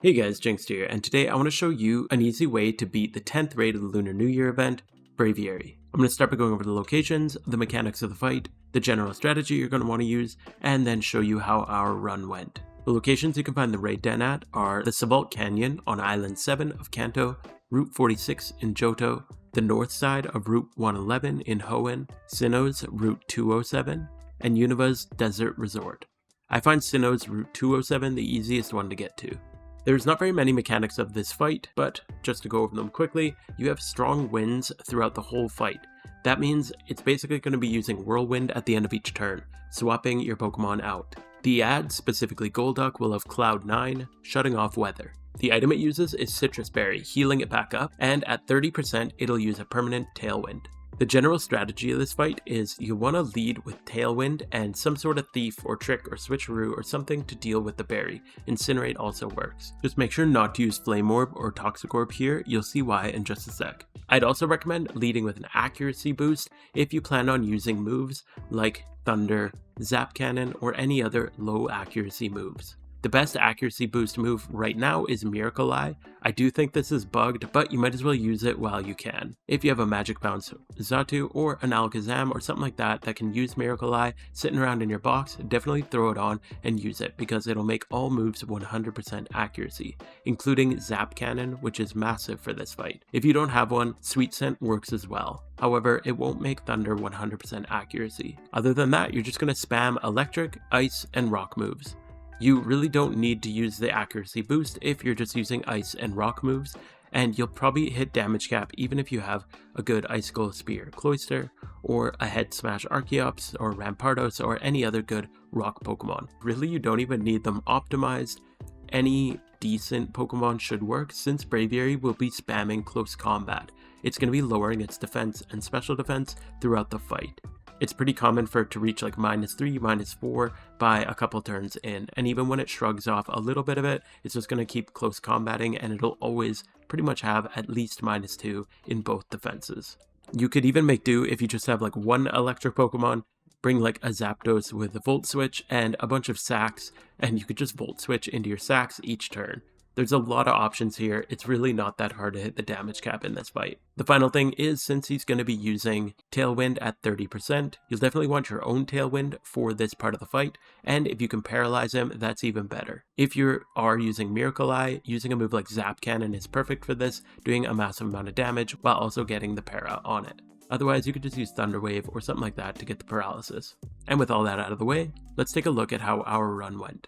Hey guys, Jinx here, and today I want to show you an easy way to beat the 10th raid of the Lunar New Year event, Braviary. I'm going to start by going over the locations, the mechanics of the fight, the general strategy you're going to want to use, and then show you how our run went. The locations you can find the raid den at are the Sabalt Canyon on Island 7 of Kanto, Route 46 in Johto, the north side of Route 111 in Hoenn, Sinnoh's Route 207, and Univa's Desert Resort. I find Sinnoh's Route 207 the easiest one to get to. There's not very many mechanics of this fight, but just to go over them quickly, you have strong winds throughout the whole fight. That means it's basically going to be using Whirlwind at the end of each turn, swapping your Pokemon out. The ad, specifically Golduck, will have Cloud 9, shutting off weather. The item it uses is Citrus Berry, healing it back up, and at 30% it'll use a permanent Tailwind. The general strategy of this fight is you want to lead with Tailwind and some sort of Thief or Trick or Switcheroo or something to deal with the berry. Incinerate also works. Just make sure not to use Flame Orb or Toxic Orb here, you'll see why in just a sec. I'd also recommend leading with an accuracy boost if you plan on using moves like Thunder, Zap Cannon, or any other low accuracy moves. The best accuracy boost move right now is Miracle Eye. I do think this is bugged, but you might as well use it while you can. If you have a Magic Bounce Xatu or an Alakazam or something like that that can use Miracle Eye sitting around in your box, definitely throw it on and use it because it'll make all moves 100% accuracy, including Zap Cannon, which is massive for this fight. If you don't have one, Sweet Scent works as well. However, it won't make Thunder 100% accuracy. Other than that, you're just going to spam Electric, Ice, and Rock moves. You really don't need to use the accuracy boost if you're just using ice and rock moves, and you'll probably hit damage cap even if you have a good Icicle Spear Cloyster, or a Head Smash Archeops, or Rampardos, or any other good rock Pokemon. Really, you don't even need them optimized. Any decent Pokemon should work since Braviary will be spamming close combat. It's going to be lowering its defense and special defense throughout the fight. It's pretty common for it to reach like -3, -4 by a couple turns in, and even when it shrugs off a little bit of it, it's just going to keep close combating and it'll always pretty much have at least -2 in both defenses. You could even make do if you just have like one electric Pokemon, bring like a Zapdos with a Volt Switch and a bunch of sacks, and you could just Volt Switch into your sacks each turn. There's a lot of options here. It's really not that hard to hit the damage cap in this fight. The final thing is, since he's going to be using Tailwind at 30%, you'll definitely want your own Tailwind for this part of the fight, and if you can paralyze him, that's even better. If you are using Miracle Eye, using a move like Zap Cannon is perfect for this, doing a massive amount of damage while also getting the para on it. Otherwise, you could just use Thunder Wave or something like that to get the paralysis. And with all that out of the way, let's take a look at how our run went.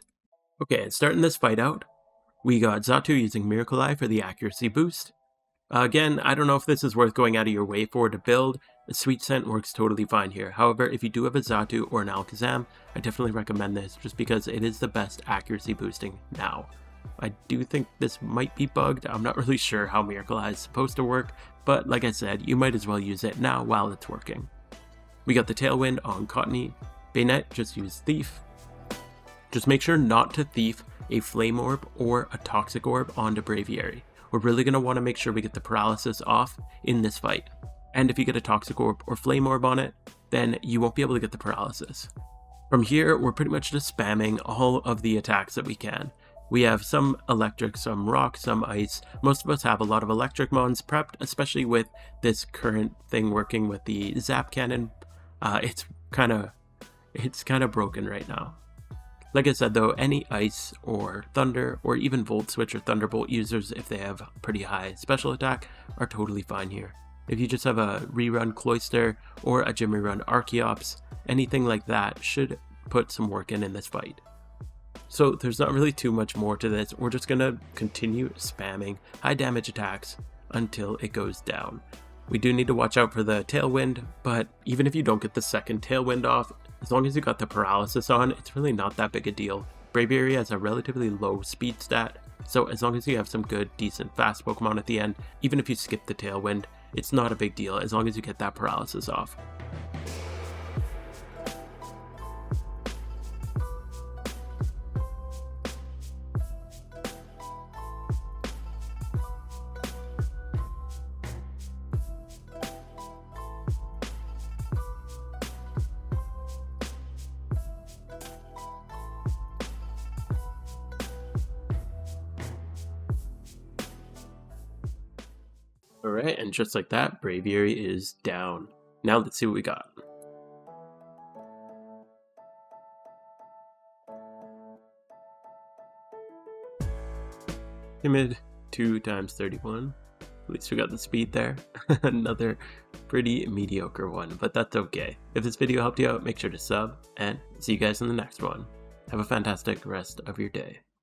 Okay, starting this fight out, we got Xatu using Miracle Eye for the accuracy boost. Again, I don't know if this is worth going out of your way for to build. A Sweet Scent works totally fine here. However, if you do have a Xatu or an Alakazam, I definitely recommend this just because it is the best accuracy boosting now. I do think this might be bugged. I'm not really sure how Miracle Eye is supposed to work, but like I said, you might as well use it now while it's working. We got the Tailwind on Cottony. Bayonet, just use Thief. Just make sure not to Thief a Flame Orb or a Toxic Orb onto Braviary. We're really going to want to make sure we get the paralysis off in this fight. And if you get a Toxic Orb or Flame Orb on it, then you won't be able to get the paralysis. From here, we're pretty much just spamming all of the attacks that we can. We have some electric, some rock, some ice. Most of us have a lot of electric mons prepped, especially with this current thing working with the Zap Cannon. It's kind of broken right now. Like I said though, any Ice or Thunder or even Volt Switch or Thunderbolt users, if they have pretty high special attack, are totally fine here. If you just have a rerun Cloyster or a gym rerun Archeops, anything like that should put some work in this fight. So there's not really too much more to this. We're just going to continue spamming high damage attacks until it goes down. We do need to watch out for the Tailwind, but even if you don't get the second Tailwind off, as long as you got the paralysis on, it's really not that big a deal. Braviary has a relatively low speed stat, so as long as you have some good, decent, fast Pokemon at the end, even if you skip the Tailwind, it's not a big deal as long as you get that paralysis off. Alright, and just like that, Braviary is down. Now let's see what we got. Timid 2 times 31. At least we got the speed there. Another pretty mediocre one, but that's okay. If this video helped you out, make sure to sub, and see you guys in the next one. Have a fantastic rest of your day.